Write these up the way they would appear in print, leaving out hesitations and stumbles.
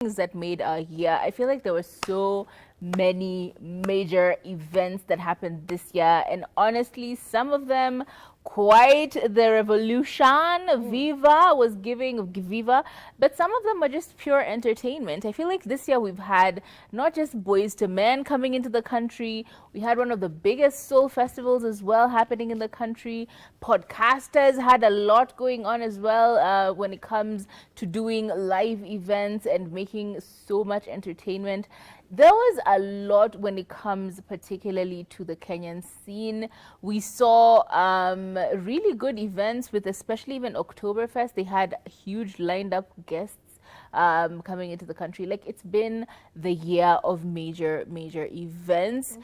things that made our year. I feel like there were so many major events that happened this year, and honestly, some of them quite the revolution. Viva was giving Viva, but some of them are just pure entertainment. I feel like this year we've had not just Boys to Men coming into the country, we had one of the biggest soul festivals as well happening in the country. Podcasters had a lot going on as well when it comes to doing live events and making so much entertainment. There was a lot when it comes particularly to the Kenyan scene. We saw really good events with, especially even Oktoberfest. They had huge lined up guests coming into the country. Like, it's been the year of major events.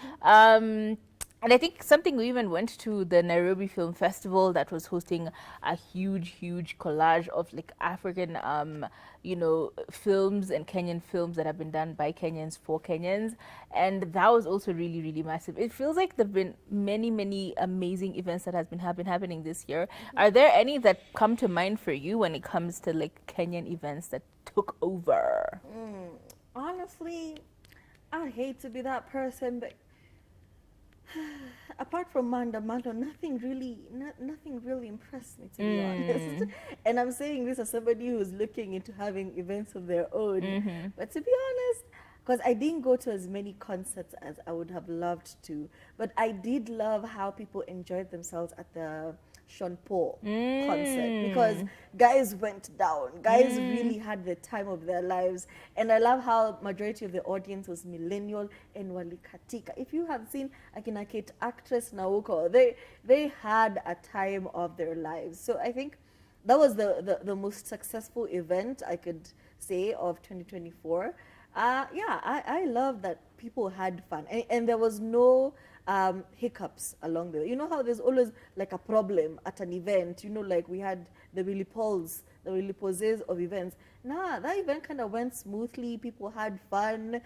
And I think something, we even went to the Nairobi Film Festival that was hosting a huge collage of like African, films and Kenyan films that have been done by Kenyans for Kenyans. And that was also really massive. It feels like there've been many amazing events that has been happening this year. Are there any that come to mind for you when it comes to like Kenyan events that took over? Honestly, I hate to be that person, but apart from Mando, nothing really impressed me, to be honest. And I'm saying this as somebody who's looking into having events of their own. But to be honest, because I didn't go to as many concerts as I would have loved to, but I did love how people enjoyed themselves at the Sean Paul concert, because guys went down. Guys really had the time of their lives. And I love how majority of the audience was millennial and walikatika. If you have seen Akina Kate, actress Nauko, they had a time of their lives. So I think that was the most successful event I could say of 2024. I love that people had fun, and there was no hiccups along the way. You know how there's always like a problem at an event, like we had the Willy Pauls, the Willy Poses of events. Nah, that event kind of went smoothly. People had fun.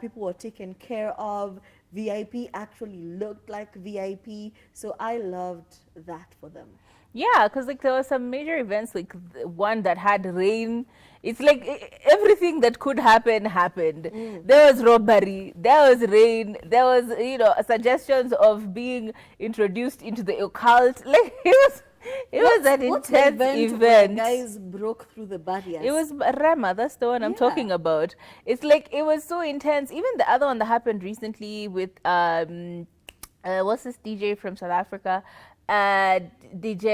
People were taken care of. VIP actually looked like VIP. So I loved that for them. Yeah, because like there were some major events, like one that had rain. It's like everything that could happen happened. There was robbery, there was rain, there was suggestions of being introduced into the occult. Like it was an What's the intense event where event. guys broke through the barriers? It was Rema, that's the one I'm Yeah. talking about. It's like it was so intense. Even the other one that happened recently with what's this DJ from South Africa? DJ,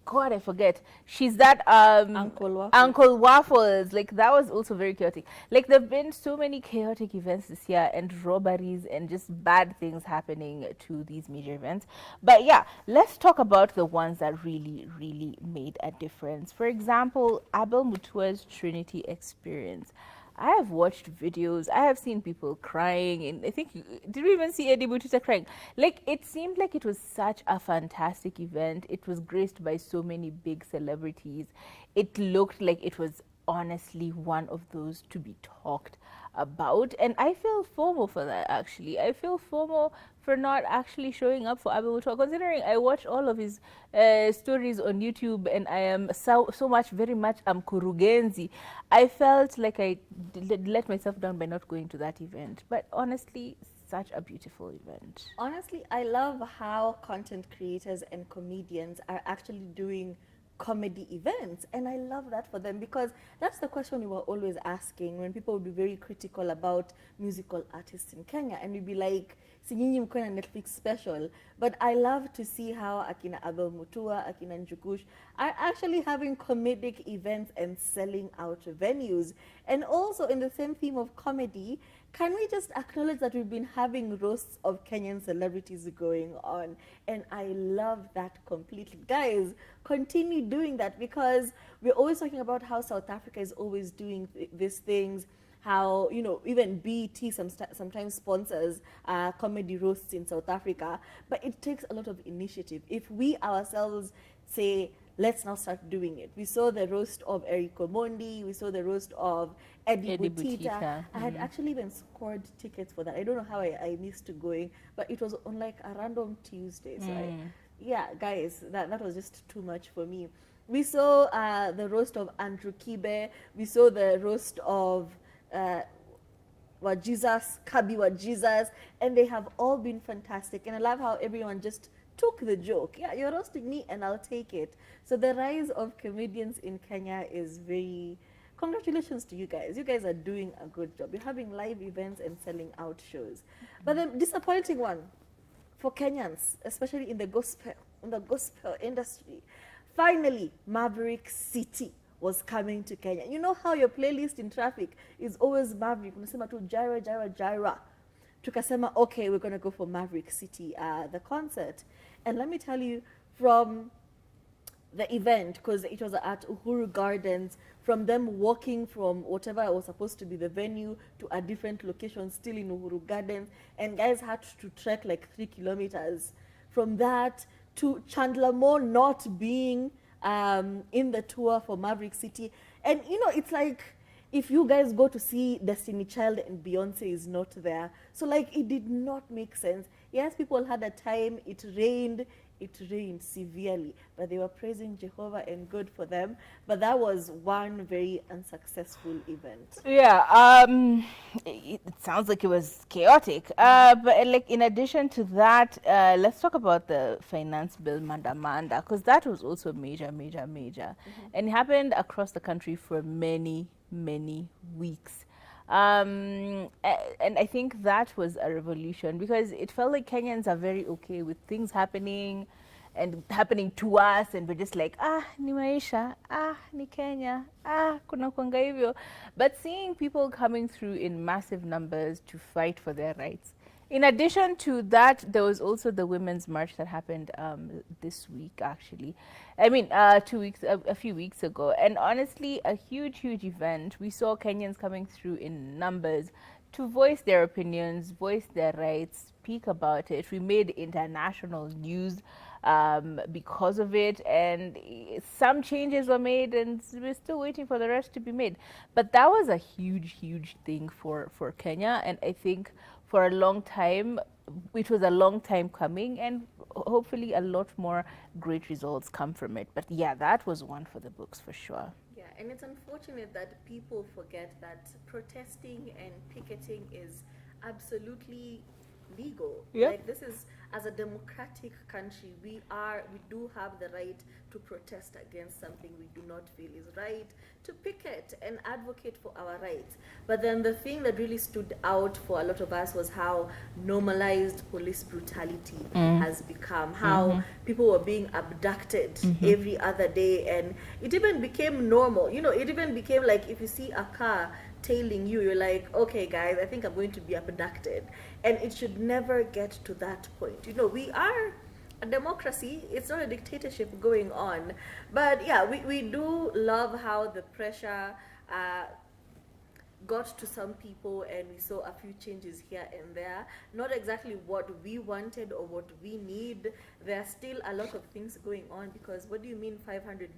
God, I forget. She's that Uncle Waffles. Uncle Waffles. Like, that was also very chaotic. Like, there've been so many chaotic events this year, and robberies and just bad things happening to these major events. But yeah, let's talk about the ones that really made a difference. For example, Abel Mutua's Trinity Experience. I have watched videos. I have seen people crying, and I think, did we even see Eddie Butita crying? Like, it seemed like it was such a fantastic event. It was graced by so many big celebrities. It looked like it was honestly one of those to be talked about, and I feel FOMO for that. Actually, I feel FOMO for not actually showing up for Abu Mutua, considering I watch all of his stories on YouTube, and I am so much, very much kurugenzi. I felt like I let myself down by not going to that event, but honestly, such a beautiful event. Honestly, I love how content creators and comedians are actually doing comedy events, and I love that for them, because that's the question we were always asking when people would be very critical about musical artists in Kenya, and we'd be like, sinyinyi mko na Netflix special. But I love to see how akina Abel Mutua, akina Njukush are actually having comedic events and selling out venues. And also, in the same theme of comedy, can we just acknowledge that we've been having roasts of Kenyan celebrities going on? And I love that completely. Guys, continue doing that, because we're always talking about how South Africa is always doing these things, how, even BET sometimes sponsors comedy roasts in South Africa, but it takes a lot of initiative. If we ourselves say, let's now start doing it. We saw the roast of Eric Omondi, we saw the roast of Eddie Butita. I had actually even scored tickets for that. I don't know how I missed going, but it was on like a random Tuesday. So yeah, guys, that was just too much for me. We saw the roast of Andrew Kibe. We saw the roast of Jesus, Kabi Jesus, and they have all been fantastic. And I love how everyone just took the joke. Yeah, you're roasting me and I'll take it. So the rise of comedians in Kenya is very, congratulations to you guys. You guys are doing a good job. You're having live events and selling out shows. But the disappointing one for Kenyans, especially in the gospel industry, finally Maverick City was coming to Kenya. You know how your playlist in traffic is always Maverick. Unasema tu Jaira, Jaira, Jaira. Tukasema, okay, we're going to go for Maverick City, the concert. And let me tell you, from the event, because it was at Uhuru Gardens, from them walking from whatever was supposed to be the venue to a different location still in Uhuru Gardens, and guys had to trek like 3 kilometers. From that to Chandler Moore not being in the tour for Maverick City. And you know, it's like if you guys go to see Destiny Child and Beyonce is not there. So like it did not make sense. Yes, people had a time, it rained severely, but they were praising Jehovah and good for them. But that was one very unsuccessful event. Yeah, it sounds like it was chaotic. But like in addition to that, let's talk about the finance bill Mandamanda, because that was also major, and it happened across the country for many weeks. And I think that was a revolution because it felt like Kenyans are very okay with things happening and happening to us, and we're just like, ni maisha, ni Kenya, kuna kuanga hivyo. But seeing people coming through in massive numbers to fight for their rights. In addition to that, there was also the Women's March that happened this week, actually. I mean, a few weeks ago. And honestly, a huge event. We saw Kenyans coming through in numbers to voice their opinions, voice their rights, speak about it. We made international news because of it, and some changes were made, and we're still waiting for the rest to be made. But that was a huge thing for Kenya, and I think for a long time, it was a long time coming, and hopefully a lot more great results come from it. But yeah, that was one for the books for sure. Yeah, and it's unfortunate that people forget that protesting and picketing is absolutely legal. Yep. Like this is, as a democratic country, we do have the right to protest against something we do not feel is right, to picket and advocate for our rights. But then the thing that really stood out for a lot of us was how normalized police brutality has become, how people were being abducted every other day, and it even became normal. You know, it even became like if you see a car tailing you, you're like, okay guys, I think I'm going to be abducted. And it should never get to that point. You know, we are a democracy, it's not a dictatorship going on. But yeah, we do love how the pressure got to some people, and we saw a few changes here and there. Not exactly what we wanted or what we need. There are still a lot of things going on, because what do you mean 500 million